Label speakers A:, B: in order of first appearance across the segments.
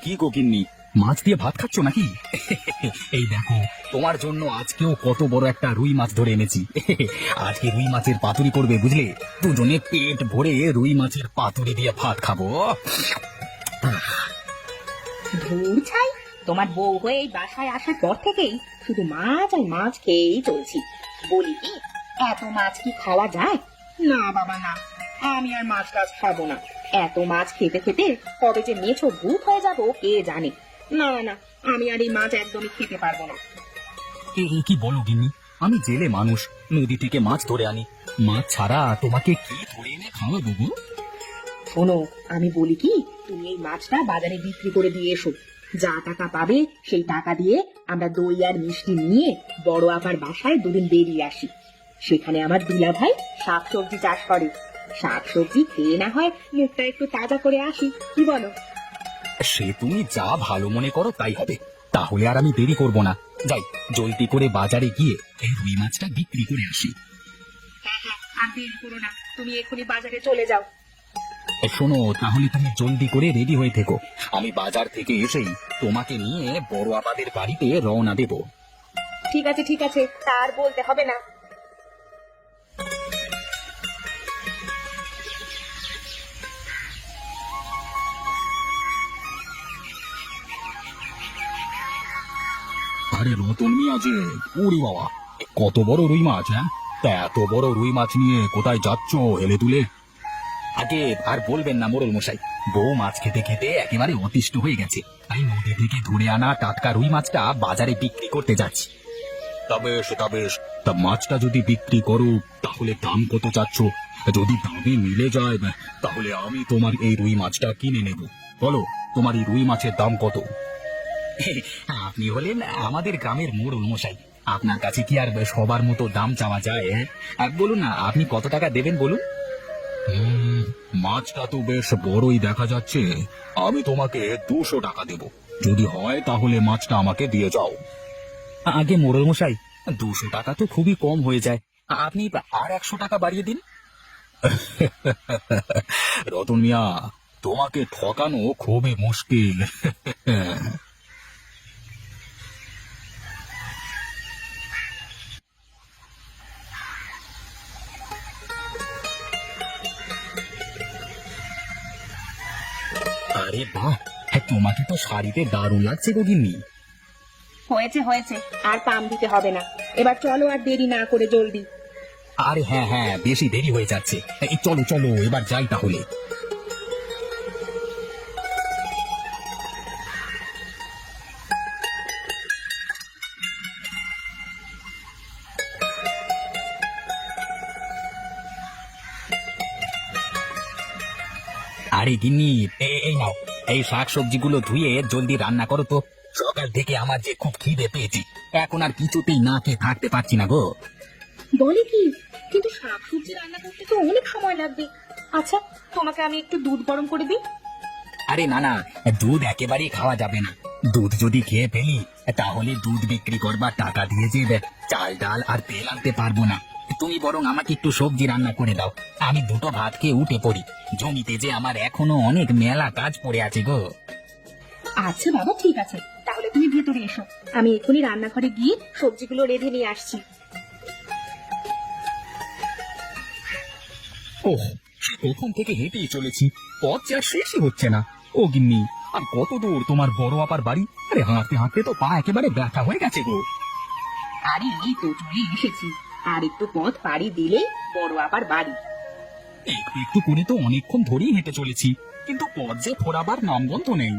A: কি গো গিন্নি, মাছ দিয়ে ভাত খাচ্ছ নাকি? এই দেখো, তোমার জন্য আজকেও কত বড় একটা রুই মাছ ধরে এনেছি। আজকে রুই মাছের পাতুরি করবে বুঝলে, দুজনে পেট ভরে রুই মাছের পাতুরি দিয়ে ভাত খাবো।
B: ধুর ছাই, তোমার বউ হয়ে এই বাসায় আসার পর থেকেই শুধু মাছ আর মাছ খেয়েই চলছি। বলি কি, এত মাছ কি খাওয়া যায়? না বাবা না, আমি আর মাছ টাছ খাবো না। এত মাছ খেতে খেতে কবে যে মেছো ভূত হয়ে যাবো কে জানে। না না, আমি আর এই মাছ একদমই খেতে পারবো না।
A: কি বলো গিন্নি, আমি জেলে মানুষ, নদী থেকে মাছ ধরে আনি। মাছ ছাড়া তোমাকে কি ধরে এনে খাওয়াবো গো?
B: শোনো, আমি বলি কি, তুমি এই মাছটা বাজারে বিক্রি করে দিয়ে এসো। যা টাকা পাবে সেই টাকা দিয়ে আমরা দই আর মিষ্টি নিয়ে বড় আপার বাসায় দুদিন বেরিয়ে আসি। সেখানে আমার দুলা ভাই শাকসবজি চাষ করে। শাকসবজি খেয়ে না হয় মুখটা একটু তাজা করে আসি, কি বলো?
A: সে তুমি যা ভালো মনে করো তাই হবে। তাহলে আর আমি দেরি করব না, যাই জলদি করে বাজারে গিয়ে এই রুই মাছটা বিক্রি করে আসি।
B: হ্যাঁ হ্যাঁ, আর দেরি করো না, তুমি এখনই বাজারে চলে যাও।
A: শোনো, তাহলে তুমি জলদি করে রেডি হয়ে থেকো। আমি বাজার থেকে এসেই তোমাকে নিয়ে বড় আপাদের বাড়িতে রওনা দেব।
B: ঠিক আছে ঠিক আছে, তার বলতে হবে না।
A: আরে রতন মিয়া যে, ওরে বাবা, কত বড় রুই মাছ! হ্যাঁ, তা এত বড় রুই মাছ নিয়ে কোথায় যাচ্ছ হেলে তুলে? আগে আর বলবেন না মোড়ল মশাই, বউ মাছ খেতে খেতে একেবারে অতিষ্ঠ হয়ে গেছে, তাই নদী থেকে ধরে আনা টাটকা রুই মাছটা বাজারে বিক্রি করতে যাচ্ছি। তবে সেটা বেশ, তা মাছটা যদি বিক্রি করো তাহলে দাম কত চাচ্ছ? যদি দামে মিলে যায় তাহলে আমি তোমার এই রুই মাছটা কিনে নেব। বলো, তোমার এই রুই মাছের দাম কত? আপনি হলেন আমাদের গ্রামের মোড়ল মশাই, আপনার কাছে কি আর সবার মতো দাম চাওয়া যায়? আর বলুন না, আপনি কত টাকা দেবেন বলুন? মাছটা তো বেশ বড়ই দেখা যাচ্ছে, আমি তোমাকে 200 টাকা দেব। যদি হয় তাহলে মাছটা আমাকে দিয়ে যাও। আগে মোড়ল মশাই, 200 টাকা তো খুবই কম হয়ে যায়, আপনি আর 100 টাকা বাড়িয়ে দিন। রতন মিয়া, তোমাকে ঠকানো খুবই মুশকিল। আরে বাহ, তোমাকে তো শাড়িতে দারুণ লাগছে গো গিন্নি।
B: হয়েছে হয়েছে, আর পাম দিতে হবে না। এবার চলো, আর দেরি না করে জলদি।
A: আরে হ্যাঁ হ্যাঁ, বেশি দেরি হয়ে যাচ্ছে, এই চলো চলো এবার যাই তাহলে। আরে গিন্নি, এই নাও, এই শাক সবজিগুলো ধুয়ে জলদি রান্না করো তো। সকাল থেকে আমার যে খুব খিদে পেয়েছে, এখন আর কিছুতেই না খেয়ে থাকতে পারছি না গো।
B: বলে কি, কিন্তু শাকসবজি রান্না করতে তো অনেক সময় লাগবে। আচ্ছা, তোমাকে আমি একটু দুধ গরম করে দিই।
A: আরে না না, দুধ একেবারেই খাওয়া যাবে না। দুধ যদি খেয়ে ফেলি তাহলে দুধ বিক্রি করবার টাকা দিয়ে যে চাল ডাল আর তেল আনতে পারবো না। তুমি বরং আমাকে একটু সবজি রান্না করে দাও, আমি দুটো ভাত খেয়ে উঠে পড়ি। জমিতে যে আমার এখনো অনেক মেলা কাজ পড়ে আছে গো।
B: আচ্ছা বাবা, ঠিক আছে, তাহলে তুমি ভেতরে এসো, আমি এখনই রান্নাঘরে গিয়ে সবজিগুলো রেঁধে নিয়ে আসছি।
A: ওহ, সে কখন থেকে হেঁটেই চলেছি, পথ যে আর শেষই হচ্ছে না। ও গিন্নি, আর কত দূর তোমার বড় আপার বাড়ি? আরে হাঁটতে হাঁটতে তো পা একেবারে ব্যথা হয়ে গেছে গো।
B: আরে এই তো চলে এসেছি, আর একটু পথ পাড়ি দিলেই বড় আবার বাড়ি।
A: একটু একটু করে তো অনেকক্ষণ ধরেই হেঁটে চলেছি, কিন্তু পথ যে ফোরাবার নামগন্ধ নেই।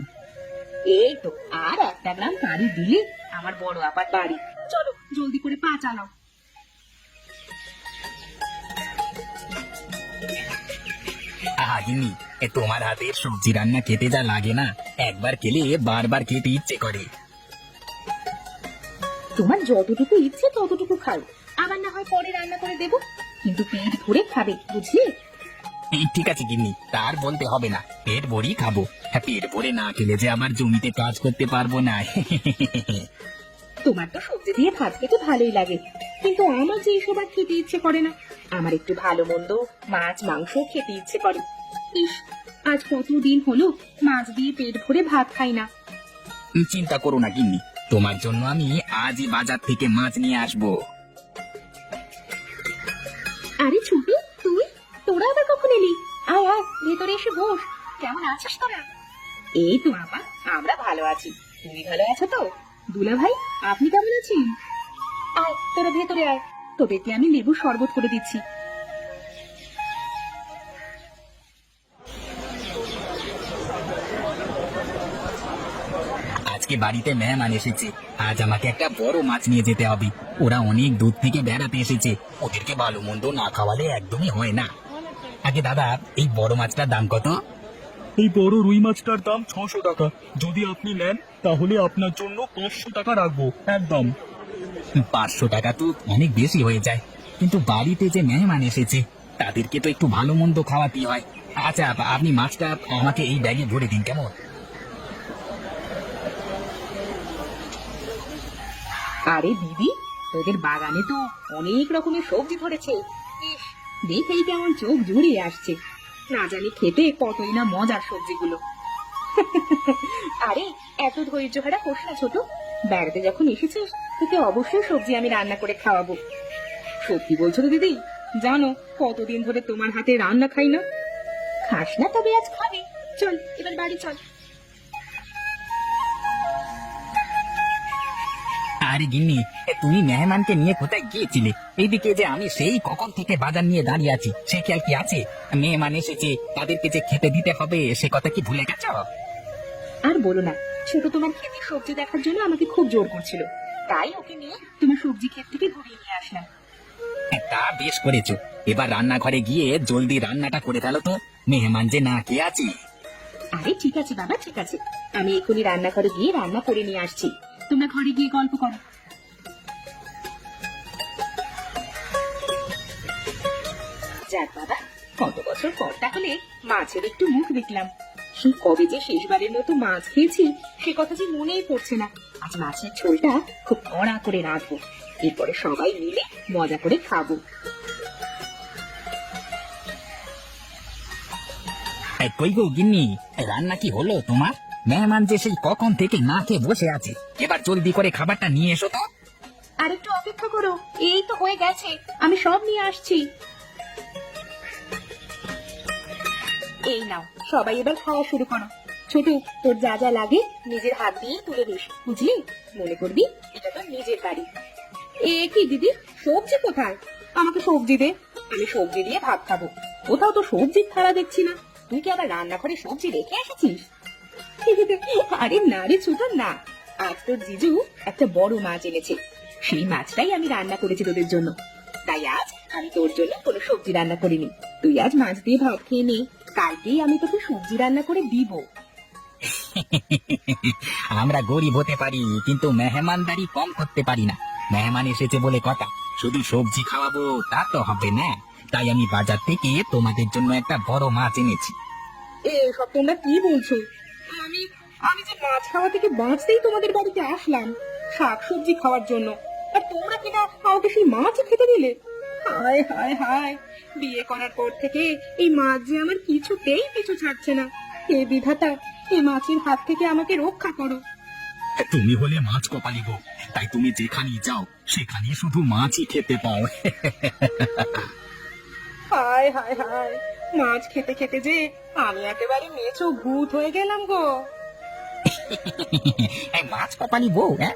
B: এই তো আর একটা গ্রাম পাড়ি দিলে আমার বড় আবার বাড়ি। চলো জলদি করে পা চালাও।
A: গিন্নি, তোমার হাতের সবজি রান্না খেতে যা লাগে না, একবার খেলে বারবার খেতে ইচ্ছে করে।
B: তোমার যতটুকু ইচ্ছে ততটুকু খাও, আবার না হয় পরে রান্না করে দেবো, কিন্তু পেট ভরে খাবে, বুঝলে?
A: ঠিক আছে গিন্নি, তার বলতে হবে না, পেট ভরেই খাবো। হ্যাঁ, পেট ভরে না খেলে যে আমার জমিতে কাজ করতে পারবো না।
B: তোমার তো সবজি দিয়ে ভাত খেতে ভালোই লাগে, কিন্তু আমার যে এসব আর খেতে ইচ্ছে করে না। আমার একটু ভালো মন্দ মাছ মাংস খেতে ইচ্ছে করে। ইস, আজ কতদিন হলো মাছ দিয়ে পেট ভরে ভাত খাই না।
A: চিন্তা করো না গিন্নি, তোমার জন্য আমি আজই বাজার থেকে মাছ নিয়ে আসবো।
B: আরে ছোট, তোরা আবার কখন এলি? আয় আয়, ভেতরে এসে বস। কেমন আছিস তোরা? এই তো আপা, আমরা ভালো আছি। তুমি ভালো আছো তো? দুলা ভাই, আপনি কেমন আছেন? আয় তোরা ভেতরে আয়, তোদেরকে আমি লেবু শরবত করে দিচ্ছি।
A: আজকে বাড়িতে মেহমান এসেছে, আজ আমাকে একটা বড় মাছ নিয়ে যেতে হবে। ওরা অনেক দূর থেকে বেড়াতে এসেছে, ওদেরকে ভালো মন্দ না খাওয়ালে একদমই হয় না। আগে দাদা, এই বড় মাছটার দাম কত?
C: এই বড় রুই মাছটার দাম 600 টাকা। যদি আপনি নেন তাহলে আপনার জন্য 500 টাকা রাখবো একদম।
A: 500 টাকা তো অনেক বেশি হয়ে যায়, কিন্তু বাড়িতে যে মেহমান এসেছে তাদেরকে তো একটু ভালো মন্দ খাওয়াতেই হয়। আচ্ছা, আপনি মাছটা আমাকে এই ব্যাগে ভরে দিন, কেমন?
B: আরে দিদি, তোদের বাগানে তো অনেক রকমের সবজি ধরেছে। ইস, দেখেই কেমন চোখ জুড়িয়ে আসছে। না জানি খেতে কতই না মজার সবজিগুলো। আরে এত ধৈর্য হারা হোস না ছোট, বেড়াতে যখন এসেছিস তোকে অবশ্যই সবজি আমি রান্না করে খাওয়াবো। সত্যি বলছো তো দিদি? জানো কতদিন ধরে তোমার হাতে রান্না খাই না। খাস না তবে আজ খাবি। চল এবার বাড়ি চল।
A: আরে গিন্নি, তুমি মেহমানকে নিয়ে কোথায় গিয়েছিলে? এইদিকে যে আমি সেই কখন থেকে বাজার নিয়ে দাঁড়িয়ে আছি, সে খেয়াল কি আছে? মেহমান এসেছে, তাদেরকে যে খেতে দিতে হবে সে কথা কি ভুলে গেছো?
B: আর বলো না, ছোট তোমার ক্ষেতে সবজি দেখার জন্য আমাকে খুব জোর করছিল, তাই ওকে নিয়ে তোমার সবজি ক্ষেত থেকে ঘুরিয়ে নিয়ে আসলাম।
A: তা বেশ করেছো। এবার রান্নাঘরে গিয়ে জলদি রান্নাটা করে ফেলো তো, মেহমান যে না কে আছে।
B: আরে ঠিক আছে বাবা, ঠিক আছে, আমি এখনই রান্নাঘরে গিয়ে রান্না করে নিয়ে আসছি। তোমরা ঘরে গিয়ে গল্প করো। যাক বাবা, কত বছর পর তাহলে মাছের একটু মুখ দেখলাম। সেই কবে যে শেষবারের মতো মাছ খেয়েছি সে কথা যে মনেই পড়ছে না। আজ মাছের ঝোলটা খুব কড়া করে রাখবো, এরপরে সবাই মিলে মজা করে খাবো।
A: কই গো গিন্নি, রান্না কি হলো তোমার? মেহমান যে সেই কখন থেকে না খেয়ে বসে আছে, এবার জলদি করে খাবারটা নিয়ে এসো তো।
B: আর একটু অপেক্ষা করো, এই তো হয়ে গেছে, আমি সব নিয়ে আসছি। এই নাও, সবাই এবার খাওয়া শুরু করো। ছোট, তোর যা যা লাগে নিজের হাত দিয়ে তুলে দিস, বুঝলি? মনে করবি এটা তোর নিজের বাড়ি। এ কি দিদি, সবজি কোথায়? আমাকে সবজি দে, আমি সবজি দিয়ে ভাত খাবো। কোথাও তো সবজি ছাড়া দেখছি না। তুই কি আবার রান্নাঘরে সবজি রেখে এসেছিস? আরে না রে ছোট, না, আজ তোর জিজু একটা বড় মাছ এনেছে, সেই মাছটাই আমি রান্না করেছি তোদের জন্য। তাই আজ আমি তোর জন্য কোনো সবজি রান্না করিনি। তুই আজ মাছ দিয়ে ভাত খেয়ে নে, কালকেই আমি তোকে সবজি রান্না করে দিব।
A: আমরা গরিব হতে পারি, কিন্তু মেহমানদারি কম করতে পারি না। মেহমান এসেছে বলে কথা, শুধু সবজি খাওয়াবো তা তো হবে না। তাই আমি বাজার থেকে তোমাদের জন্য একটা বড় মাছ এনেছি।
B: এসব তোমরা কি বলছো? আমি আমি যে মাছ খাওয়া থেকে বাঁচতেই তোমাদের বাড়িতে আসলাম শাক সবজি খাওয়ার জন্য, আর তোমরা কিনা আমাকে সেই মাছ খেতে দিলে। হায় হায় হায়, বিয়ে করার পর থেকে এই মাছ যে আমার কিছুতেই পিছু ছাড়ছে না। হে বিধাতা, এই মাছের হাত থেকে আমাকে রক্ষা করো।
C: তুমি হলে মাছ কপালি গো, তাই তুমি যেখানেই যাও সেখানেই শুধু মাছই খেতে পাও।
B: হায় হায় হায়, মাছ খেতে খেতে যে আমি একেবারে মেছো ভূত হয়ে গেলাম গো।
A: মাছ কপালি বউ, হ্যাঁ?